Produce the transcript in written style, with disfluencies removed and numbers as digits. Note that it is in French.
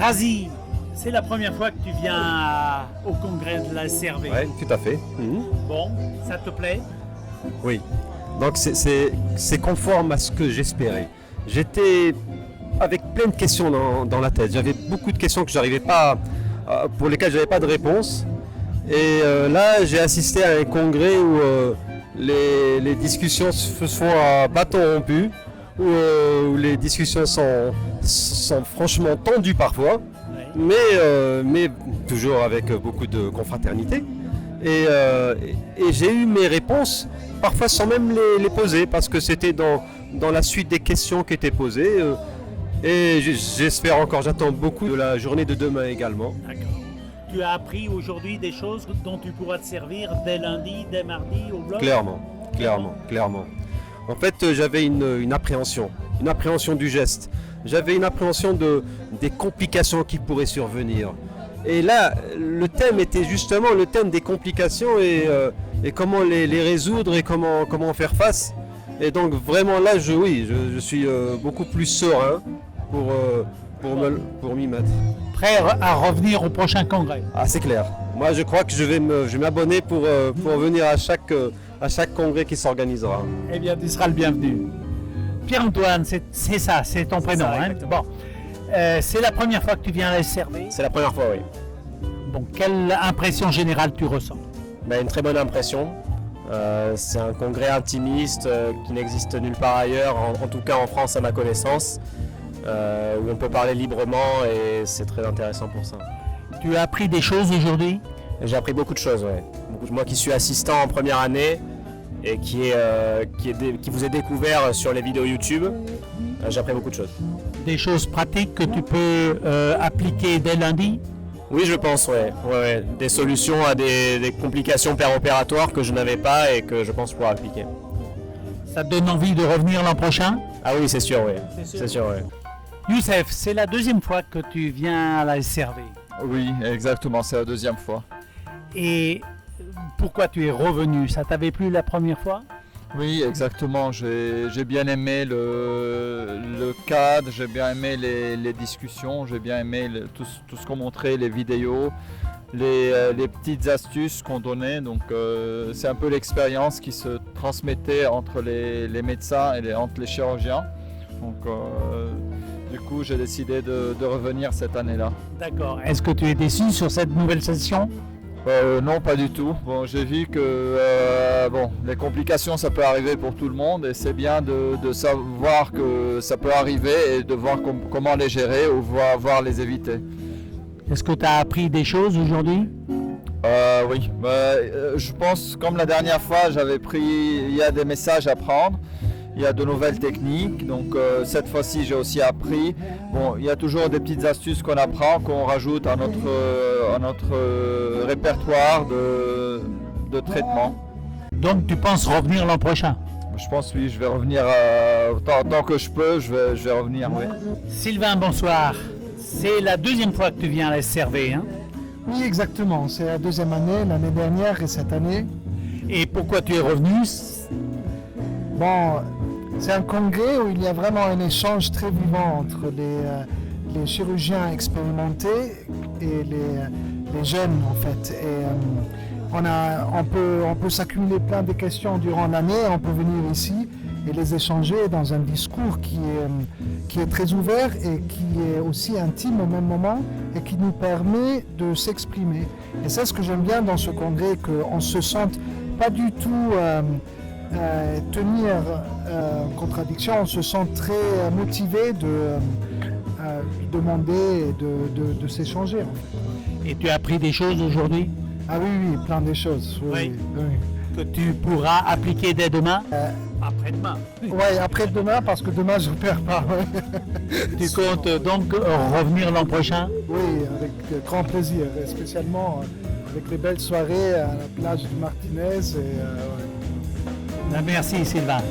Razi, c'est la première fois que tu viens au congrès de la SRV. Oui, tout à fait. Bon, ça te plaît? Oui. Donc c'est conforme à ce que j'espérais. J'étais avec plein de questions dans la tête. J'avais beaucoup de questions que j'arrivais pas, pour lesquelles j'avais pas de réponse. Et là, j'ai assisté à un congrès où les discussions se font à bâton rompu, où les discussions sont franchement tendues parfois, mais toujours avec beaucoup de confraternité. Et j'ai eu mes réponses, parfois sans même les poser, parce que c'était dans la suite des questions qui étaient posées. Et j'espère encore, j'attends beaucoup de la journée de demain également. D'accord. Tu as appris aujourd'hui des choses dont tu pourras te servir dès lundi, dès mardi au blog? Clairement. En fait, j'avais une appréhension du geste. J'avais une appréhension des complications qui pourraient survenir. Et là, le thème était justement le thème des complications et comment les résoudre et comment faire face. Et donc vraiment là, je suis beaucoup plus serein pour m'y mettre. Prêt à revenir au prochain congrès? Ah, c'est clair. Moi, je crois que je vais m'abonner pour venir à chaque congrès qui s'organisera. Eh bien, tu seras le bienvenu. Pierre-Antoine, c'est ça, c'est ton prénom. Ça, Bon, c'est la première fois que tu viens à la SRV. C'est la première fois, oui. Bon, quelle impression générale tu ressens? Une très bonne impression. C'est un congrès intimiste qui n'existe nulle part ailleurs, en tout cas en France à ma connaissance, où on peut parler librement et c'est très intéressant pour ça. Tu as appris des choses aujourd'hui? J'ai appris beaucoup de choses, ouais. Moi qui suis assistant en première année et qui vous ai découvert sur les vidéos YouTube, j'ai appris beaucoup de choses. Des choses pratiques que tu peux appliquer dès lundi? Oui, je pense, ouais. Des solutions à des complications péropératoires que je n'avais pas et que je pense pouvoir appliquer. Ça te donne envie de revenir l'an prochain? Ah oui, c'est sûr, oui. C'est sûr, oui. Youssef, c'est la deuxième fois que tu viens à la SRV. Oui, exactement, c'est la deuxième fois. Et pourquoi tu es revenu? Ça t'avait plu la première fois? Oui, exactement. J'ai bien aimé le cadre, j'ai bien aimé les discussions, j'ai bien aimé tout ce qu'on montrait, les vidéos, les petites astuces qu'on donnait. Donc c'est un peu l'expérience qui se transmettait entre les médecins et entre les chirurgiens. Donc du coup, j'ai décidé de revenir cette année-là. D'accord. Est-ce que tu es déçu sur cette nouvelle session? Non, pas du tout. Bon, j'ai vu que les complications, ça peut arriver pour tout le monde et c'est bien de savoir que ça peut arriver et de voir comment les gérer ou voir les éviter. Est-ce que tu as appris des choses aujourd'hui? Oui. Je pense, comme la dernière fois, il y a des messages à prendre. Il y a de nouvelles techniques, donc cette fois-ci j'ai aussi appris. Bon, il y a toujours des petites astuces qu'on apprend, qu'on rajoute à notre répertoire de traitement. Donc tu penses revenir l'an prochain? Je pense oui, je vais revenir tant que je peux, je vais revenir, oui. Sylvain, bonsoir. C'est la deuxième fois que tu viens à la SRV, hein? Oui, exactement. C'est la deuxième année, l'année dernière et cette année. Et pourquoi tu es revenu? Bon, c'est un congrès où il y a vraiment un échange très vivant entre les chirurgiens expérimentés et les jeunes en fait. Et on peut s'accumuler plein de questions durant l'année, on peut venir ici et les échanger dans un discours qui est très ouvert et qui est aussi intime au même moment et qui nous permet de s'exprimer. Et c'est ce que j'aime bien dans ce congrès, qu'on se sente pas du tout tenir en contradiction, on se sent très motivé de demander et de s'échanger. En fait. Et tu as appris des choses aujourd'hui? Ah oui, plein de choses. Oui. Que tu pourras appliquer dès demain? Après-demain. Oui, après-demain, parce que demain je ne perds pas. Tu comptes donc revenir l'an prochain? Oui, avec grand plaisir, et spécialement avec les belles soirées à la plage du Martinez. Merci Sylvain.